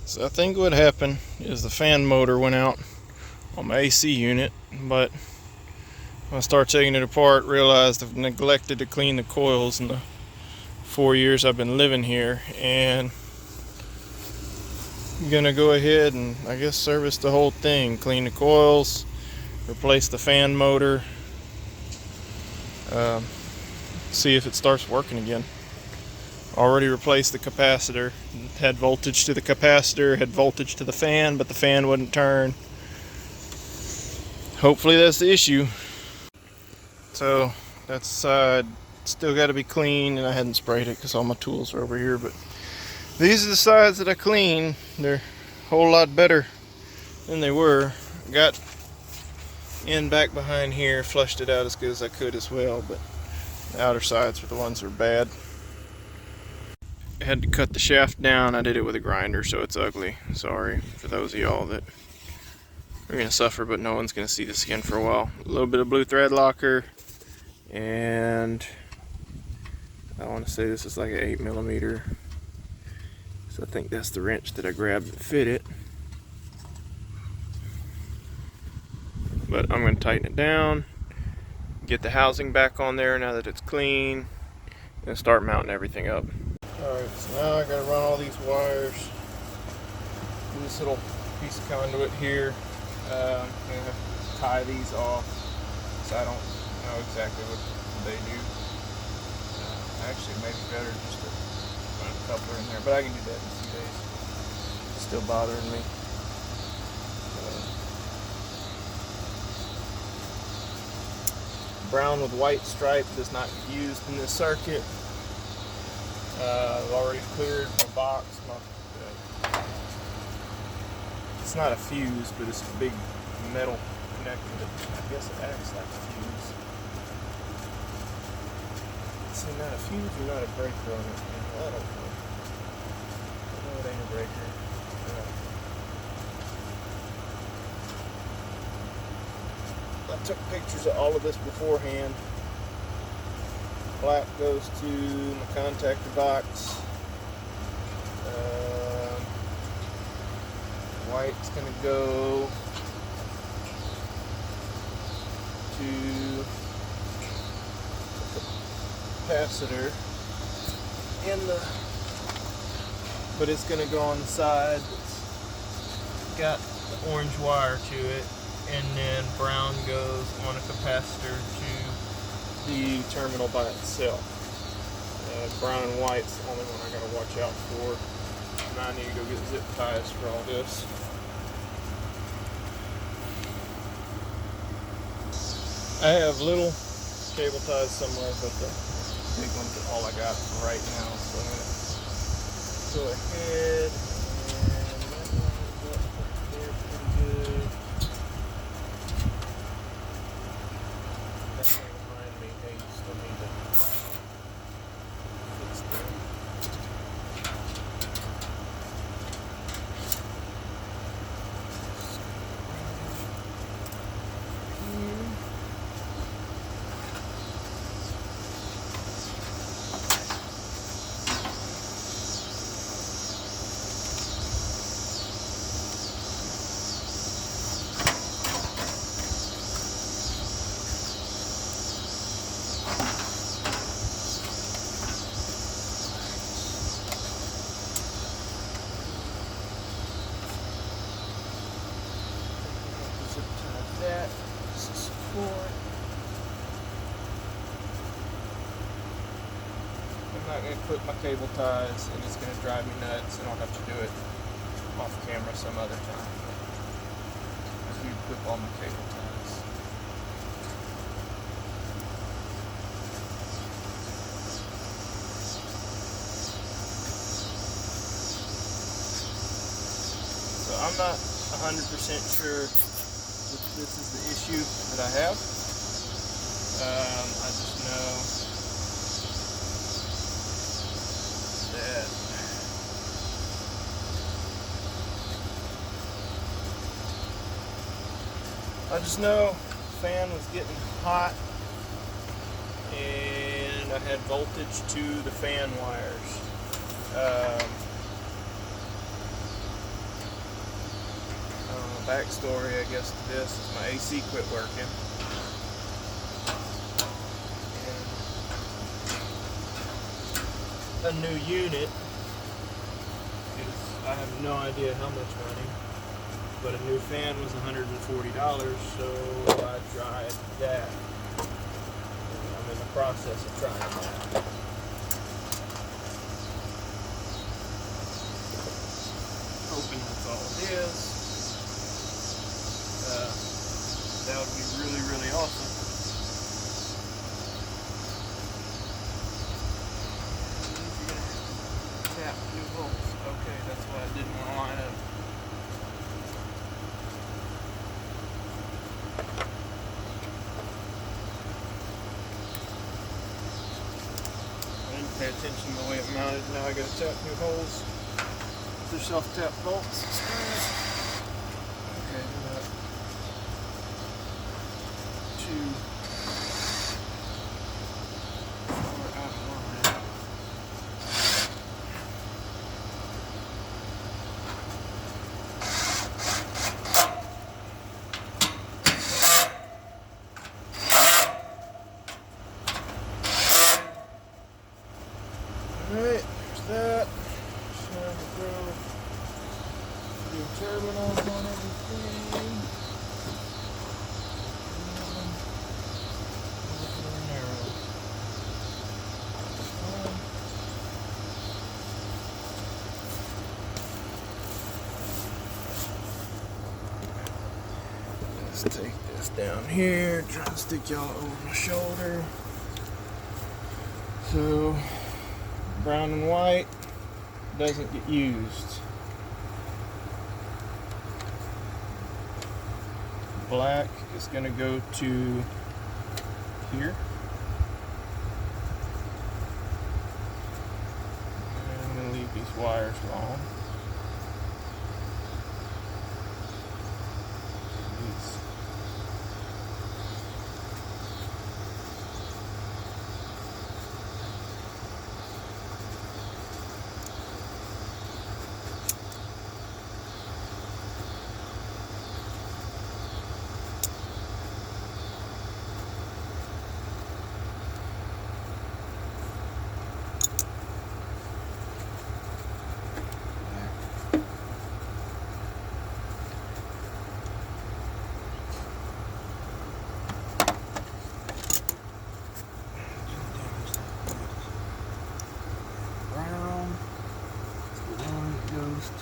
So I think what happened is the fan motor went out on my AC unit, but when I started taking it apart, realized I've neglected to clean the coils in the 4 years I've been living here, and I'm gonna go ahead and I guess service the whole thing, clean the coils, replace the fan motor, see if it starts working again. Already replaced the capacitor, had voltage to the capacitor, had voltage to the fan, but the fan wouldn't turn. Hopefully that's the issue. So that side still got to be cleaned, and I hadn't sprayed it because all my tools are over here, but these are the sides that I cleaned. They're a whole lot better than they were. Got in back behind here, flushed it out as good as I could as well, but the outer sides are the ones that are bad. I had to cut the shaft down. I did it with a grinder, so it's ugly. Sorry for those of y'all that are going to suffer, but no one's going to see this again for a while. A little bit of blue thread locker, and I want to say this is like an 8mm. So I think that's the wrench that I grabbed that fit it. But I'm going to tighten it down, get the housing back on there now that it's clean, and start mounting everything up. Alright, so now I gotta run all these wires through this little piece of conduit here. I'm gonna have to tie these off, so I don't know exactly what they do. Actually, maybe better just to run a coupler in there, but I can do that in a few days. It's still bothering me. Brown with white stripe does not get used in this circuit. I've already cleared my box. It's not a fuse, but it's a big metal connector that I guess it acts like a fuse. See, not a fuse or not a breaker on it. I don't know. I know it ain't a breaker. I took pictures of all of this beforehand. Black goes to my contactor box. White's going to go to the capacitor but it's going to go on the side that's got the orange wire to it, and then brown goes on a capacitor to the terminal by itself. Brown and white's the only one I gotta watch out for. And I need to go get zip ties for all this. I have little cable ties somewhere, but the big ones are all I got for right now. So I'm gonna go ahead and that one's up there pretty good. That may remind me, hey, you still need to fix them. That support. I'm not going to clip my cable ties, and it's going to drive me nuts, and I'll have to do it off camera some other time. I do clip all my cable ties. So I'm not 100% sure this is the issue that I have. I just know that the fan was getting hot, and I had voltage to the fan wires. backstory, I guess, to this is my AC quit working. And a new unit is, I have no idea how much money, but a new fan was $140, so I tried that. I'm in the process of trying that. Hoping that's all it is. That would be really, really awesome. You're gonna tap new bolts. Okay, that's why I didn't want to line up. I didn't pay attention to the way it mounted. Now I gotta tap new holes. They're self-tap bolts. Okay, about 2 far out of line. Alright, there's that. Time to go do terminals on everything. Let's take this down here, try to stick y'all over my shoulder. So, brown and white doesn't get used. Black is going to go to here. And I'm going to leave these wires long.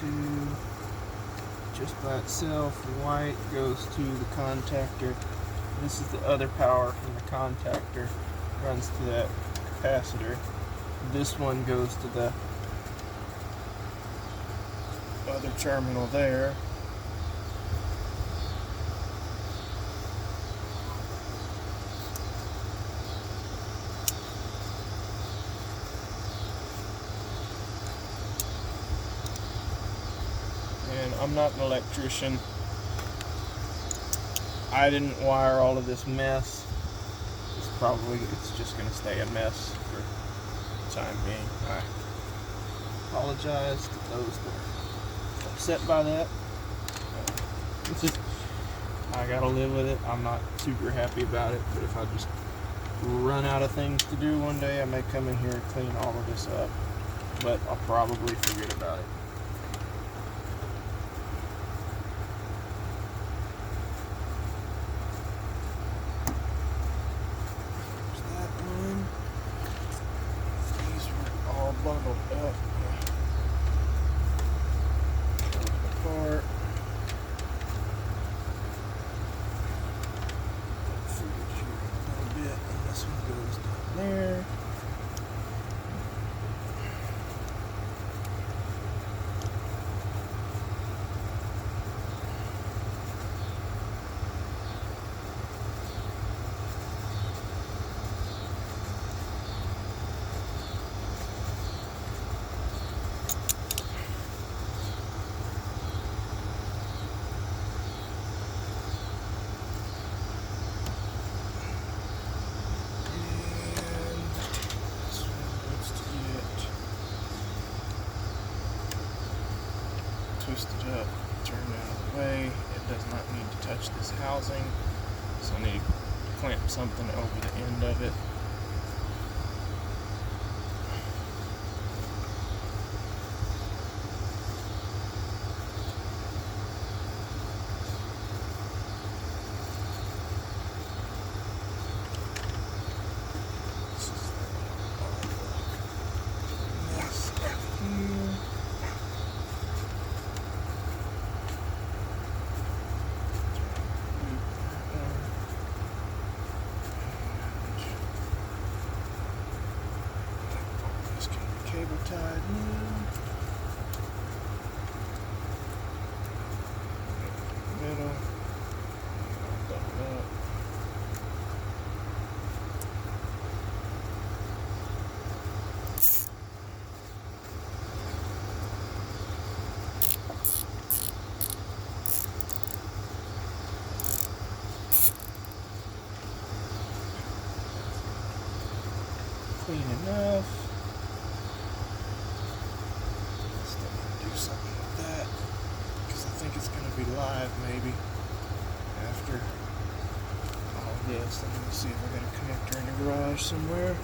To just by itself, and white goes to the contactor. This is the other power from the contactor, runs to that capacitor. This one goes to the other terminal there. And I'm not an electrician. I didn't wire all of this mess. It's just going to stay a mess for the time being. I apologize to those that are upset by that. It's just, I gotta live with it. I'm not super happy about it, but if I just run out of things to do one day, I may come in here and clean all of this up. But I'll probably forget about it. Bundled up apart. Figured here a little bit, and this one goes down there. Twisted up. turned out of the way. It does not need to touch this housing, so I need to clamp something over the end of it. Cable tied in. Middle. Button up. Clean enough. Something like that, because I think it's going to be live maybe after all this. Let me see if I got a connector in the garage somewhere,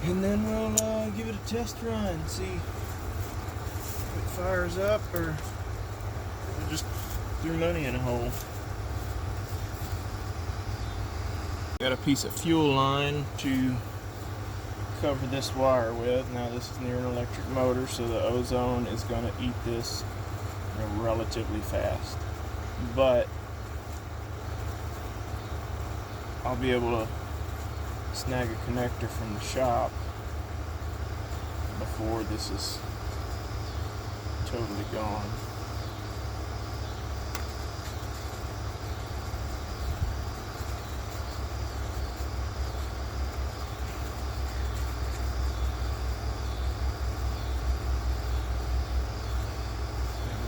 and then we'll give it a test run and see if it fires up or I just threw money in a hole. Got a piece of fuel line to cover this wire with. Now this is near an electric motor, so the ozone is going to eat this relatively fast, but I'll be able to snag a connector from the shop before this is totally gone.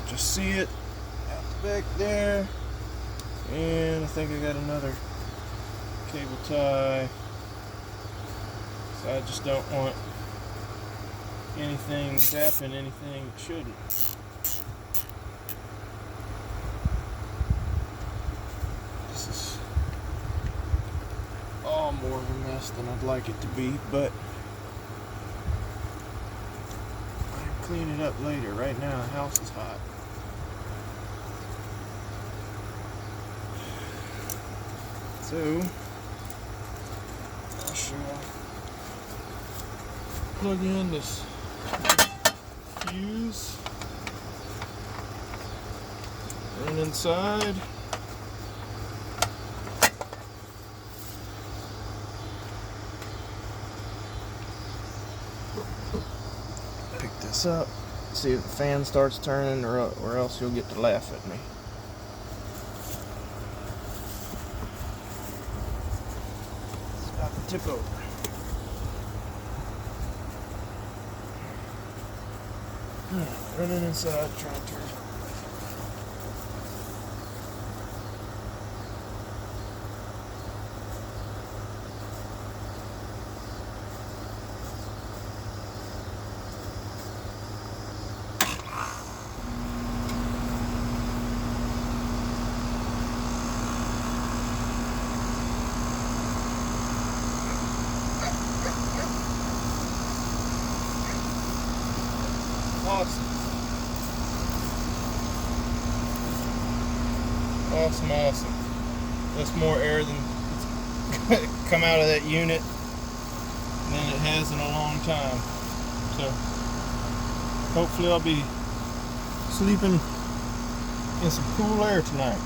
Just see it out the back there, and I think I got another cable tie, so I just don't want anything zapping anything it shouldn't. This is all more of a mess than I'd like it to be, but I can clean it up later. Right now the house is hot. So, I shall plug in this fuse, run inside, pick this up, see if the fan starts turning, or else you'll get to laugh at me. Tip over. Running inside, trying to turn. Awesome. That's more air than come out of that unit than it has in a long time. So hopefully I'll be sleeping in some cool air tonight.